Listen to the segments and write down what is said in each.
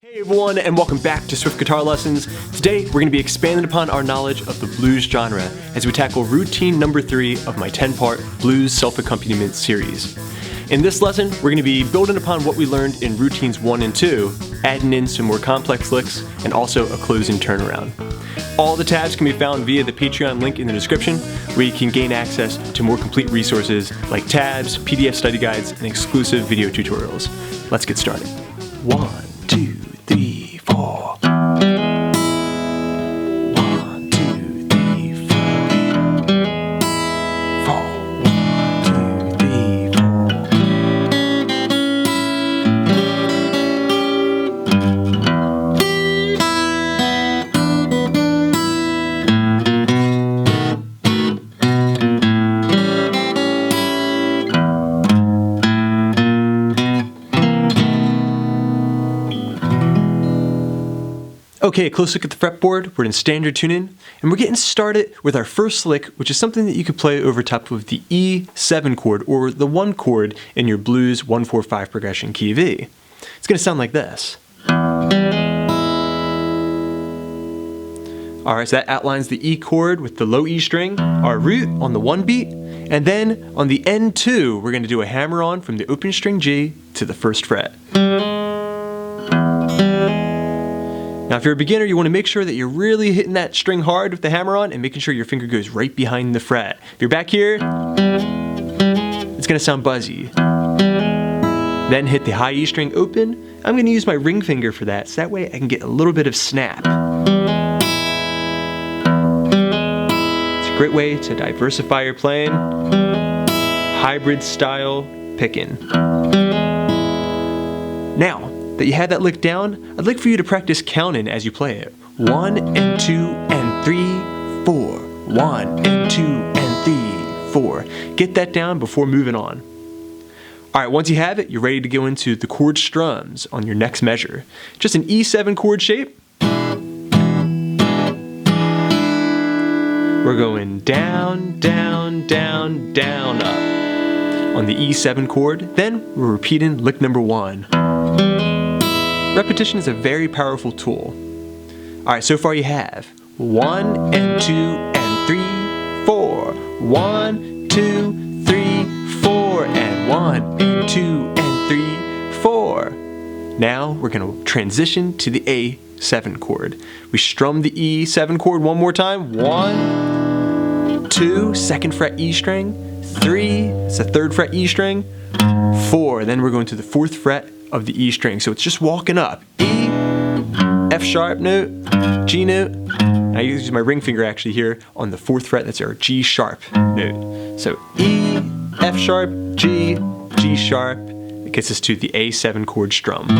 Hey everyone, and welcome back to Swift Guitar Lessons. Today we're going to be expanding upon our knowledge of the blues genre as we tackle routine number 3 of my 10-part Blues Self-Accompaniment Series. In this lesson, we're going to be building upon what we learned in routines 1 and 2, adding in some more complex licks, and also a closing turnaround. All the tabs can be found via the Patreon link in the description, where you can gain access to more complete resources like tabs, PDF study guides, and exclusive video tutorials. Let's get started. 1, 2, 3, 4. 1, 2, 3, 4. 4. 1, 2, 3, 4. Okay, a close look at the fretboard. We're in standard tuning, and we're getting started with our first lick, which is something that you can play over top of the E7 chord, or the 1 chord in your blues 1-4-5 progression key of E. It's going to sound like this. Alright, so that outlines the E chord with the low E string, our root on the 1 beat, and then on the N2, we're going to do a hammer on from the open string G to the 1st fret. Now if you're a beginner, you want to make sure that you're really hitting that string hard with the hammer on and making sure your finger goes right behind the fret. If you're back here, it's going to sound buzzy. Then hit the high E string open. I'm going to use my ring finger for that, so that way I can get a little bit of snap. It's a great way to diversify your playing. Hybrid style picking. Now that you have that lick down, I'd like for you to practice counting as you play it. 1 and 2 and 3, 4. 1 and 2 and 3, 4. Get that down before moving on. Alright, once you have it, you're ready to go into the chord strums on your next measure. Just an E7 chord shape. We're going down, down, down, down, up on the E7 chord. Then we're repeating lick number 1. Repetition is a very powerful tool. Alright, so far you have 1 and 2 and 3, 4. 1, 2, 3, 4, and 1 and 2 and 3, 4. Now we're going to transition to the A7 chord. We strum the E7 chord one more time. 1, 2, 2nd fret E string, 3, it's the 3rd fret E string, 4, then we're going to the 4th fret of the E string. So it's just walking up. E, F sharp note, G note. I use my ring finger actually here on the 4th fret. That's our G sharp note. So E, F sharp, G, G sharp. It gets us to the A7 chord strum.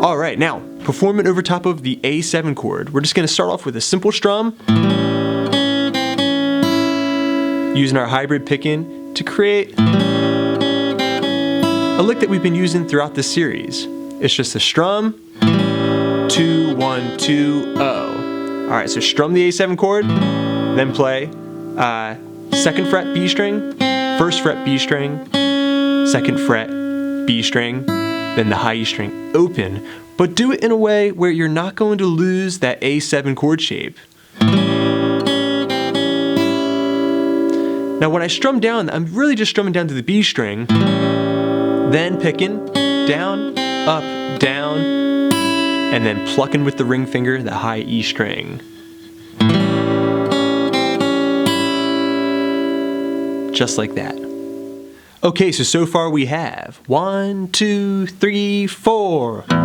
Alright, now performing over top of the A7 chord, we're just going to start off with a simple strum, using our hybrid picking to create a lick that we've been using throughout this series. It's just a strum, 2, 1, 2, oh. Alright, so strum the A7 chord, then play 2nd fret B string, 1st fret B string, 2nd fret B string, then the high E string open, but do it in a way where you're not going to lose that A7 chord shape. Now when I strum down, I'm really just strumming down to the B string, then picking down, up, down, and then plucking with the ring finger the high E string. Just like that. Okay, so far we have 1, 2, 3, 4. 3,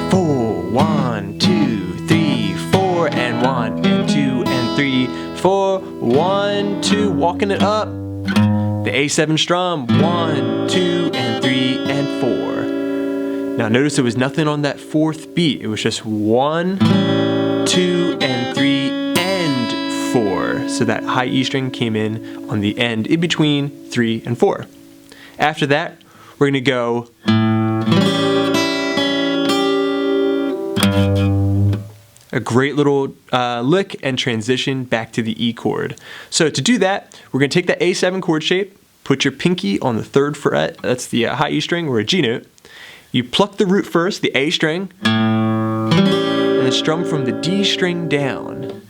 4, 1, 2, 3, 4, and 1, and 2, and 3, 4, 1, 2, walking it up. The A7 strum, 1, 2, and 3, and 4. Now notice there was nothing on that 4th beat. It was just 1, 2, and 3, and 4. So that high E string came in on the end in between 3 and 4. After that, we're going to go a great little lick and transition back to the E chord. So to do that, we're going to take that A7 chord shape, put your pinky on the 3rd fret, that's the high E string or a G note, You pluck the root first, the A string, and then strum from the D string down.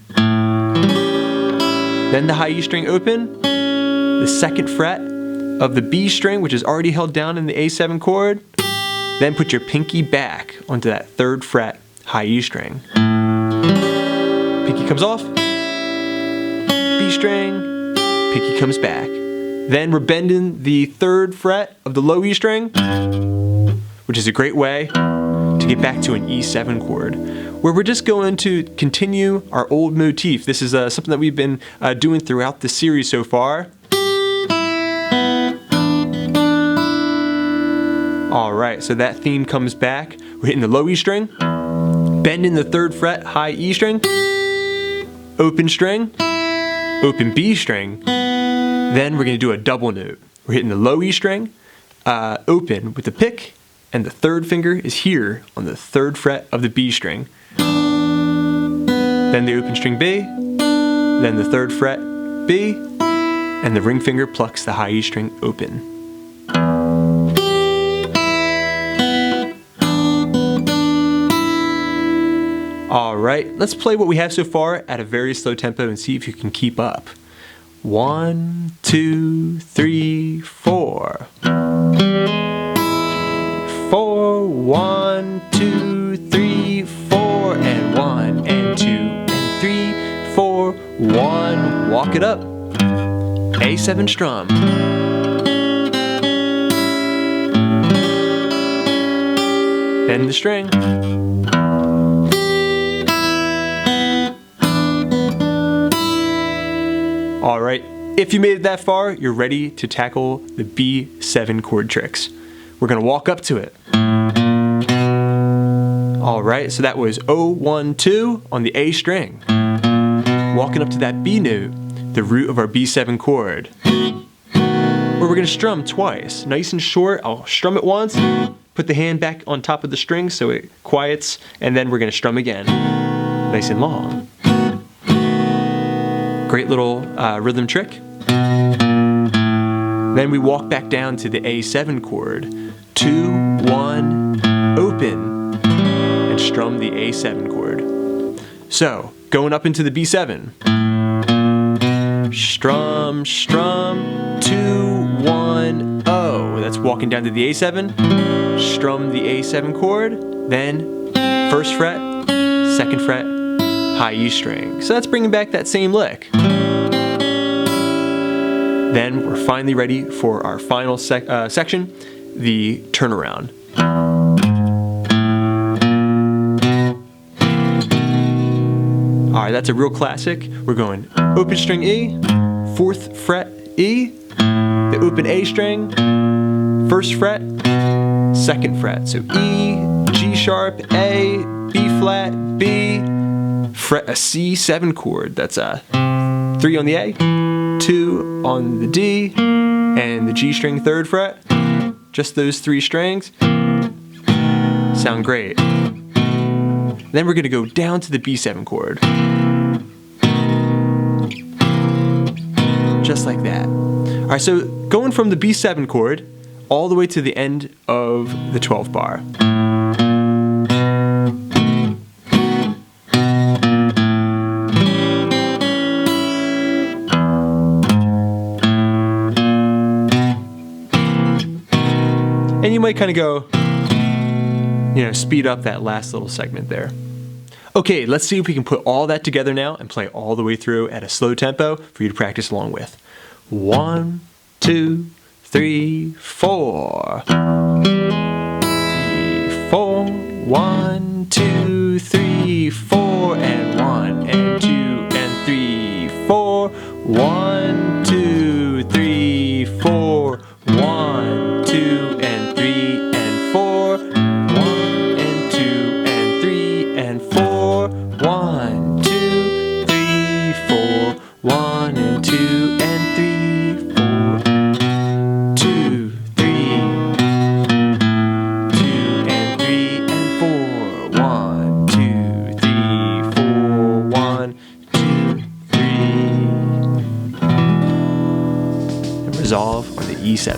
Then the high E string open, the second fret of the B string, which is already held down in the A7 chord. Then put your pinky back onto that third fret high E string. Pinky comes off, B string, pinky comes back. Then we're bending the third fret of the low E string, which is a great way to get back to an E7 chord, where we're just going to continue our old motif. This is something that we've been doing throughout the series so far. Alright, so that theme comes back. We're hitting the low E string, bending the third fret, high E string, open string, open B string, then we're going to do a double note. We're hitting the low E string, open with the pick, and the third finger is here on the third fret of the B string. Then the open string B, then the third fret B, and the ring finger plucks the high E string open. Alright, let's play what we have so far at a very slow tempo and see if you can keep up. 1, 2, 3, 4. 4, 1, 2, 3, 4, and 1, and 2, and 3, 4, 1. Walk it up. A7 strum. Bend the string. Alright, if you made it that far, you're ready to tackle the B7 chord tricks. We're going to walk up to it. Alright, so that was 0, 1, 2 on the A string. Walking up to that B note, the root of our B7 chord. Where we're going to strum twice. Nice and short, I'll strum it once, put the hand back on top of the string so it quiets, and then we're going to strum again. Nice and long. Great little rhythm trick. Then we walk back down to the A7 chord. 2, 1, open, and strum the A7 chord. So, going up into the B7. Strum, strum, 2, 1, oh. That's walking down to the A7. Strum the A7 chord. Then, first fret, second fret, high E string. So that's bringing back that same lick. Then we're finally ready for our final section, the turnaround. Alright, that's a real classic. We're going open string E, 4th fret E, the open A string, 1st fret, 2nd fret. So E, G sharp, A, B flat, B, fret a C7 chord. That's a 3 on the A, 2 on the D, and the G string 3rd fret. Just those 3 strings. Sound great. Then we're going to go down to the B7 chord. Just like that. Alright, so going from the B7 chord all the way to the end of the 12th bar. And you might kind of go, speed up that last little segment there. Okay, let's see if we can put all that together now and play all the way through at a slow tempo for you to practice along with. 1, 2, 3, 4. 3, 4. 1, 2, 3, 4, and 1, and 2, and 3, 4. 1, 2, 3, 4. 1, 2, and 3, and 4. 1, and 2, and 3, and 4. 1, 2, 3, 4. 1, and 2, and 3, 4. 2, 3. 2, and 3, and 4. 1, 2, 3, 4. 1, 2, 3. And resolve on the E7.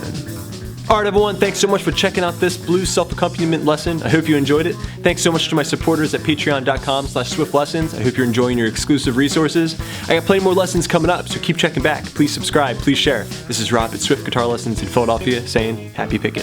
Alright everyone, thanks so much for checking out this blues self-accompaniment lesson. I hope you enjoyed it. Thanks so much to my supporters at patreon.com/swiftlessons. I hope you're enjoying your exclusive resources. I got plenty more lessons coming up, so keep checking back. Please subscribe, please share. This is Rob at Swift Guitar Lessons in Philadelphia saying happy picking.